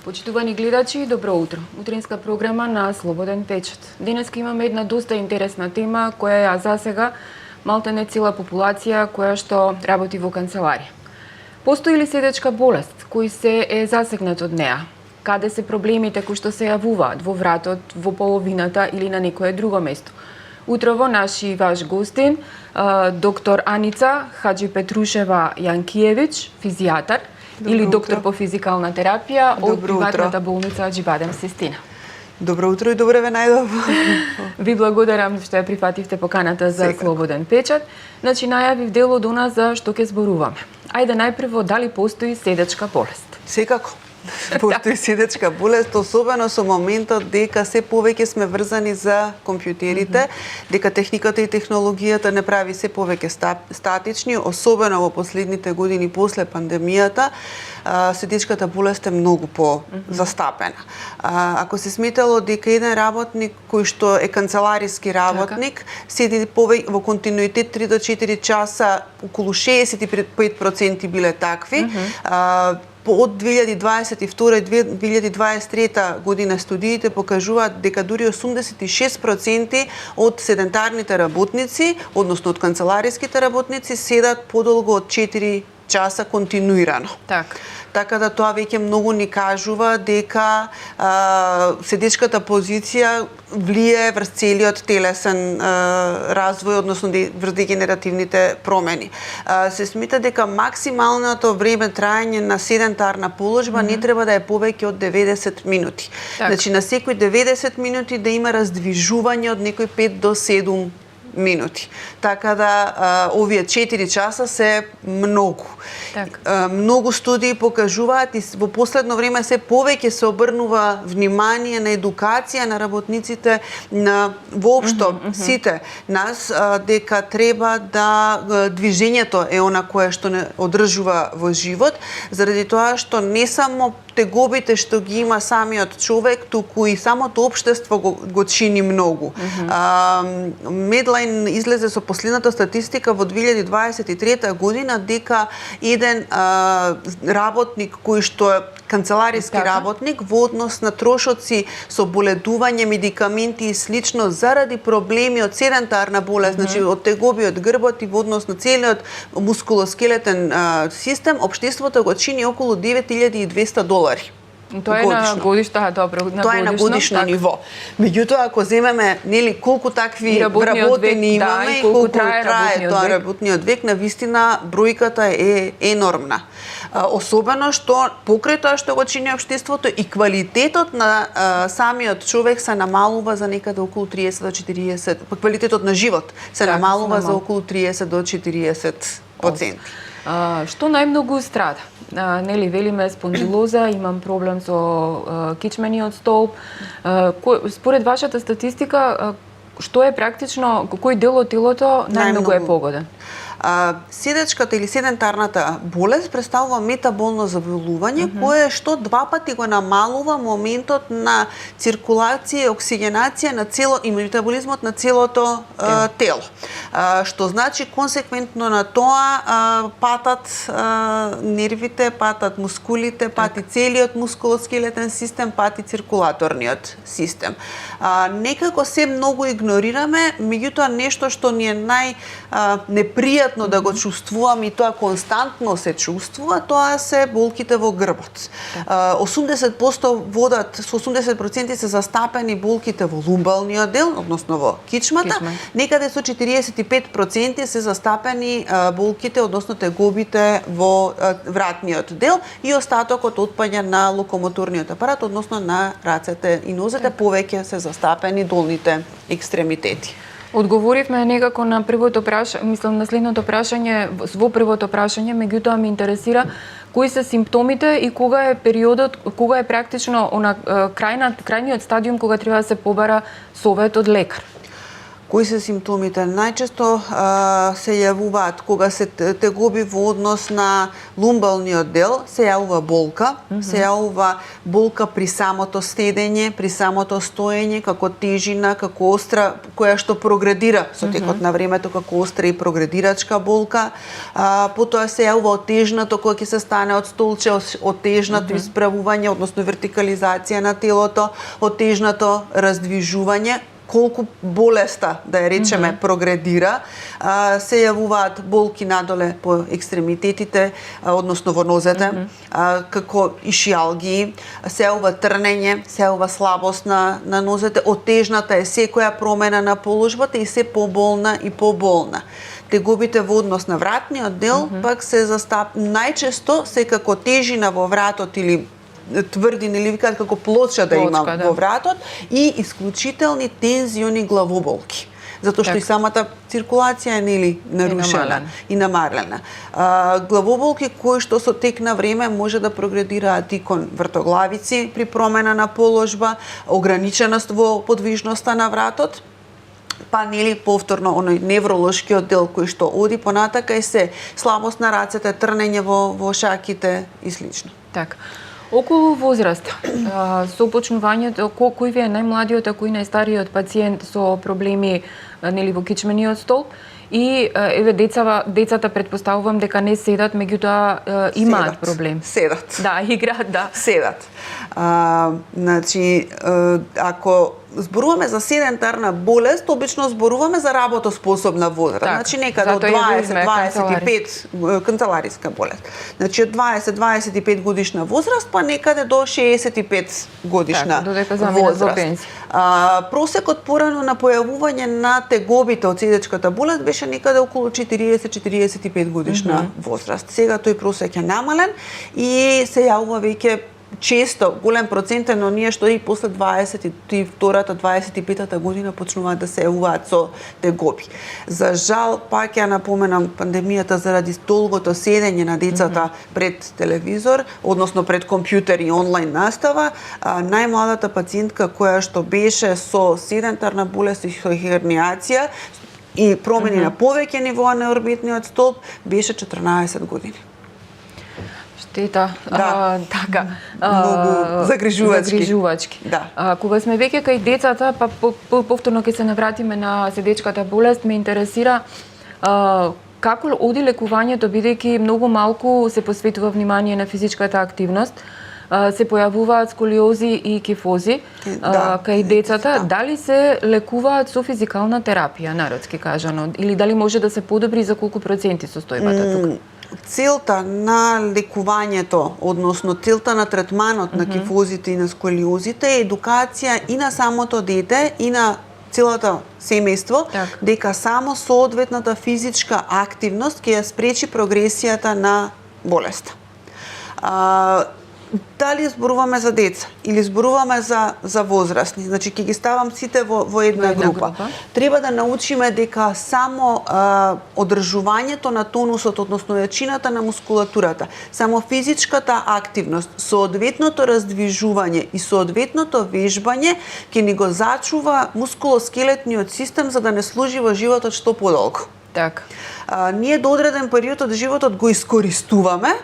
Почитувани гледачи, добро утро. Утринска програма на Слободен печат. Денеска имаме една доста интересна тема која ја засега малтене цела популација која што работи во канцеларија. Постои ли седечка болест кој се е засегнат од неа? Каде се проблемите кои што се јавуваат во вратот, во половината или на некое друго место? Утрово наши ваш гостин, доктор Аница Хаджипетрушева Јанкиевиќ, физијатар, или доктор по физикална терапија од приватната болница Аџибадем Систина. Добро утро и добре ве најдов. Ви благодарам што ја прифативте поканата за Слободен печат. Значи, најавив дел од она за што ќе зборуваме. Ајде најпрво, дали постои седечка болест? Секако. Постои седечка болест, особено со моментот дека се повеќе сме врзани за компјутерите, дека техниката и технологијата не прави се повеќе статични, особено во последните години после пандемијата, седечката болест е многу по-застапена. Ако се сметало дека еден работник кој што е канцелариски работник, седи во континуитет 3 до 4 часа, околу 65% биле такви, од 2022 и 2023 година студиите покажуваат дека дури 86% од седентарните работници, односно од канцелариските работници, седат подолго од 4 часа континуирано. Така да тоа веќе многу ни кажува дека седечката позиција влие врз целиот телесен развој, односно врз дегенеративните промени. Се смета дека максималното време траење на седентарна положба не треба да е повеќе од 90 минути. Значи на секои 90 минути да има раздвижување од некои 5 до 7 минути. Така да овие 4 часа се многу. Многу студии покажуваат и во последно време се повеќе се обрнува внимание на едукација на работниците, на воопшто сите нас, дека треба да движењето е она кое што не одржува во живот, заради тоа што не само тегобите што ги има самиот човек, туку и самото општество го чини многу. Медлайн излезе со последната статистика во 2023 година дека еден работник кој што е канцелариски работник во однос на трошоци со боледување, медикаменти и слично заради проблеми од седентарна болест, значи од тегоби од грбот и во однос на целиот мускулоскелетен систем, општеството го чини околу $9,200. Тоа е на годишно, тоа е на годишно ниво. Меѓутоа, ако земеме колку такви вработени имаме и колку трае тоа работниот век, навистина бројката е енормна. Особено што покрај тоа што го чини општеството и квалитетот на самиот човек се намалува за некаде околу 30 до 40, квалитетот на живот се намалува за околу 30 до 40%. Што најмногу страда? Нели, велиме спондилоза, имам проблем со кичмениот столб. Според вашата статистика, што е практично, кој дел од телото најмногу е погоден? Седечката или седентарната болест представува метаболно заболување кое што два пати го намалува моментот на циркулација и оксигенација на цело и метаболизмот на целото тело. Што значи консеквентно на тоа патат нервите, патат мускулите, пати целиот мускулоскелетен систем, пати циркулаторниот систем. Некако се многу игнорираме, меѓутоа нешто што ни е непријатно да го чувствувам и тоа константно се чувствува, тоа се болките во грбот. 80% водат, со 80% се застапени болките во лумбалниот дел, односно во кичмата, некаде со 45% се застапени болките, односно тегобите во вратниот дел и остатокот отпаѓа на локомоторниот апарат, односно на рацете и нозете, повеќе се застапени долните екстремитети. Одговоривме некако на првото прашање, мислам на следното прашање, во првото прашање, меѓутоа ме интересира кои се симптомите и кога е периодот, кога е практично крајниот стадиум кога треба да се побара совет од лекар. Кои се симптомите? Најчесто се јавуваат кога се тегоби во однос на лумбалниот дел, се јавува болка, се јавува болка при самото седење, при самото стоење, како тежина, како остра, која што прогредира со текот на времето, како остра и прогредирачка болка. Потоа се јавува отежнато кога ќе се стане од столче, отежнато исправување, односно вертикализација на телото, отежнато раздвижување, колку болеста, да ја речеме, прогредира. Се јавуваат болки надоле по екстремитетите, односно во нозете, како ишиалгии, се јавува трнење, се јавува слабост на нозете, отежната е секоја промена на положбата и се поболна и поболна. Тегобите во однос на вратниот дел пак се најчесто се како тежина во вратот или тврдин или викаат како плочка да има во вратот и исклучителни тензиони главоболки. Затоа што и самата циркулација е нели нарушена и намалена. Главоболки кои што со тек на време може да прогредираат и кон вртоглавици при промена на положба, ограниченост во подвижноста на вратот, па нели повторно оној невролошкиот дел кој што оди понатака и се слабост на рацете, трнење во шаките и слично. Така. Околу возраст, со почнувањето, кој ви е најмладиот, а кој најстариот пациент со проблеми нели во кичмениот столб и еве децата претпоставувам дека не седат, меѓутоа имаат проблем. Седат. Да, играат, да. Седат. Значи, ако зборуваме за седентарна болест, обично зборуваме за работоспособна возраст. Так, значи некаде од 20-25 канцелариска болест. Значи од 20-25 годишна возраст па некаде до 65 годишна возраст. Просекот порано на појавување на тегобите од седечката болест беше некаде околу 40-45 годишна возраст. Сега тој просек е намален и се јавува веќе често, голем процент, но ние што и после 22-та, 25-та година почнуваат да се јавуваат со тегоби. За жал, пак ја напоменам, пандемијата заради долгото седење на децата пред телевизор, односно пред компјутер и онлайн настава, најмладата пациентка која што беше со седентарна болест и со херниација и промени на повеќе нивоа на орбитниот столб беше 14 години. Штета. Така. Многу загрижувачки. Да. Кога сме веќе кај децата, па повторно ќе се навратиме на седечката болест, ме интересира како оди лекувањето, бидејќи многу малку се посветува внимание на физичката активност. Се појавуваат сколиози и кифози кај децата. Дали се лекуваат со физикална терапија, народски кажано, или дали може да се подобри, за колку проценти состојбата тука? Целта на лекувањето, односно целта на третманот на кифозите и на сколиозите е едукација и на самото дете и на целото семејство, дека само соодветната физичка активност ќе ја спречи прогресијата на болеста. Дали зборуваме за деца или зборуваме за возрастни, значи ќе ги ставам сите во една група. Треба да научиме дека само одржувањето на тонусот, односно јачината на мускулатурата, само физичката активност, соодветното раздвижување и соодветното вежбање ќе ни го зачува мускулоскелетниот систем за да не служи во животот што подолго. Така. Ние до одреден период од животот го искористуваме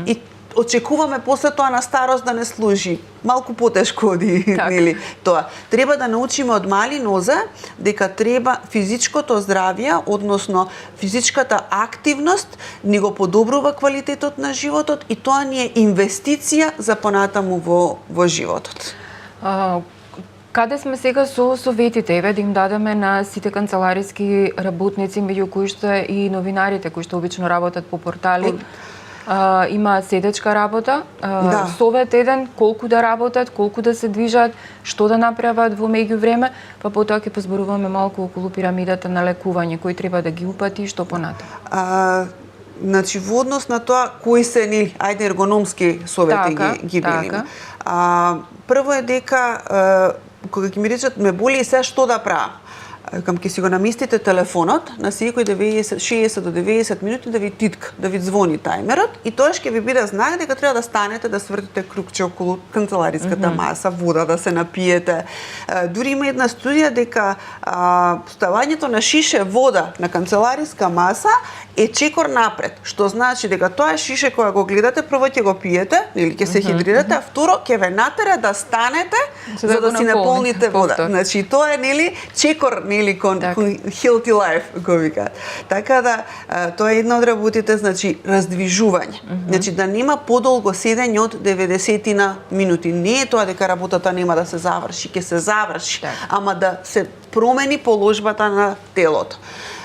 и очекуваме после тоа на старост да не служи. Малку потешко оди, нели? Тоа. Треба да научиме од мали нозе дека треба физичкото здравје, односно физичката активност ни го подобрува квалитетот на животот и тоа ни е инвестиција за понатаму во животот. Каде сме сега со советите, еве да им дадеме на сите канцелариски работници, меѓу кои што и новинарите кои што обично работат по портали? Има седечка работа, совет еден, колку да работат, колку да се движат, што да направат во меѓувреме, па потоа ќе позборуваме малку околу пирамидата на лекување, кој треба да ги упати и што понатаму. Значи, во однос на тоа, кои се, нели, ајде ергономски совети ги билиме. Прво е дека, кога ќе ми речат, ме боли и се што да правам. Към ќе си го наместите телефонот на секој 60 до 90 минути да ви титка, да ви звони тајмерот и тоа ќе ви биде знак дека треба да станете да свртите кругче околу канцелариската маса, вода да се напиете. Дури има една студија дека ставањето на шише вода на канцелариска маса е чекор напред, што значи дека тоа шише кога го гледате, прво ќе го пиете, или ќе се хидрирате, а второ ќе ве натера да станете за да си наполните вода. Значи тоа е нели чекор нели кон healthy life го викаат. Така да тоа е една од работите, значи раздвижување. Значи да нема подолго седење од 90 минути. Не е тоа дека работата нема да се заврши, ќе се заврши, ама да се промени положбата на телото.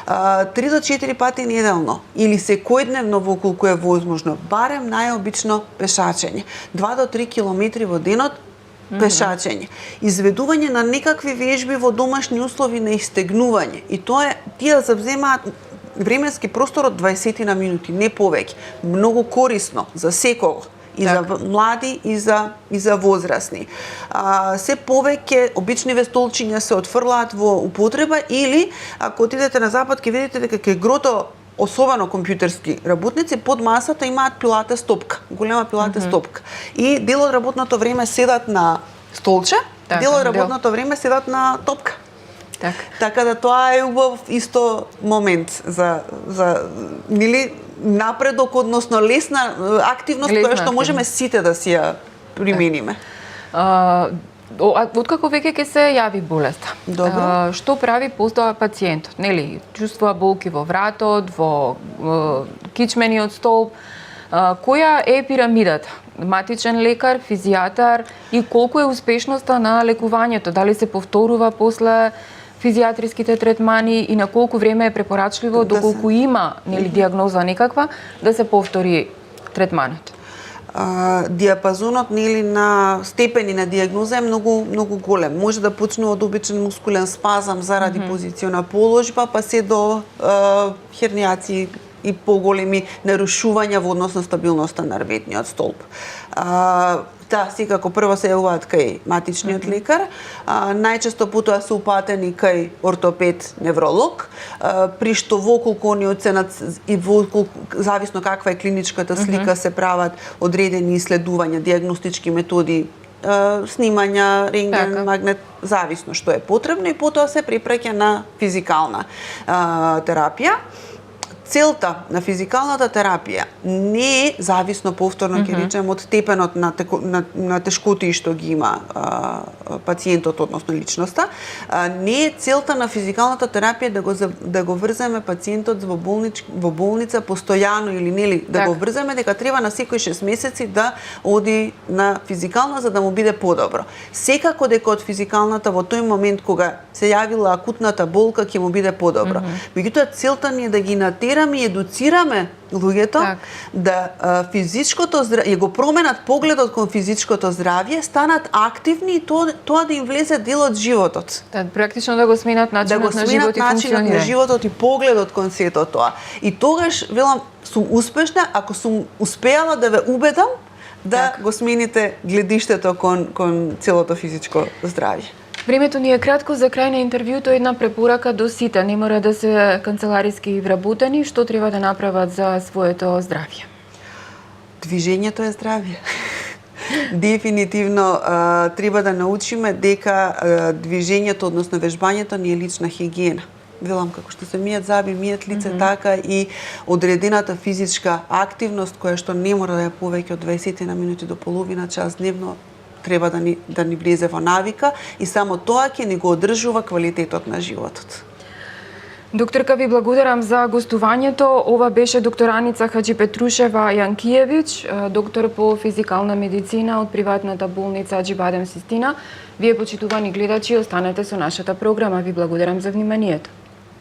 3 до 4 пати неделно или секојдневно во колку е возможно, барем најобично пешачење. 2 до 3 километри во денот пешачење. Изведување на некакви вежби во домашни услови на истегнување. И тоа е, тие завземаат временски простор од 20 минути, не повеќе. Многу корисно за секого. И за млади и за возрастни. Се повеќе обични вестолчиња се отфрлаат во употреба или ако отидете на запад ќе видите дека кај грото особено компјутерски работници под масата имаат пилатес топка, голема пилатес топка. И дел од работното време седат на столче, дел од работното време седат на топка. Така да тоа е убав исто момент за нели напредок, односно лесна активност која што можеме сите да си ја примениме. Откако веќе ќе се јави болеста? Што прави постоја пациентот? Нели, чувствува болки во вратот, во кичмениот столб. Која е пирамидата? Матичен лекар, физијатар и колку е успешноста на лекувањето? Дали се повторува после физијатриските третмани и на колку време е препорачливо, доколку има нели дијагноза некаква, да се повтори третманот? Диапазонот нели на степени на дијагноза е многу голем. Може да почне од обичен мускулен спазам заради позициона положба, па се до хернијаци и поголеми нарушувања во однос на стабилноста на рветниот столб. Секако прво се јавуваат кај матичниот лекар, најчесто потоа се упатени кај ортопед, невролог, при што воколку они оценат и зависно каква е клиничката слика се прават одредени иследувања, дијагностички методи, снимања, рентген, магнет, зависно што е потребно и потоа се препраќа на физикална терапија. Целта на физикалната терапија не е зависно повторно ќе речем од степенот на тешкотии што ги има пациентот, односно личноста. Не е целта на физикалната терапија да го врземе пациентот во болница постојано или нели да го врземе дека треба на секој 6 месеци да оди на физикална за да му биде подобро. Секако дека од физикалната во тој момент кога се јавила акутната болка ќе му биде подобро. Меѓутоа целта ни е да ги натераме и едуцираме луѓето да физичкото здравје го променат погледот кон физичкото здравје, станат активни и тоа да им влезе дел од животот. Практично да го сменат начинот на живот и функционирање. На животот и погледот кон сето тоа. И тогаш велам сум успешна ако сум успеала да ве убедам да го смените гледиштето кон целото физичко здравје. Времето ни е кратко, за крај на интервјуто една препорака до сите. Не мора да се канцелариски вработени, што треба да направат за своето здравје? Движењето е здравје. Дефинитивно треба да научиме дека движењето, односно вежбањето ни е лична хигиена. Велам, како што се мијат заби, мијат лице, така и одредената физичка активност, која што не мора да е повеќе од 20 минути до половина час дневно, треба да ни влезе во навика и само тоа ќе ни го одржува квалитетот на животот. Докторка, ви благодарам за гостувањето. Ова беше доктораница Хаџипетрушева Јанкиевиќ, доктор по физикална медицина од приватната болница Аџибадем Систина. Вие, почитувани гледачи, останете со нашата програма. Ви благодарам за вниманието.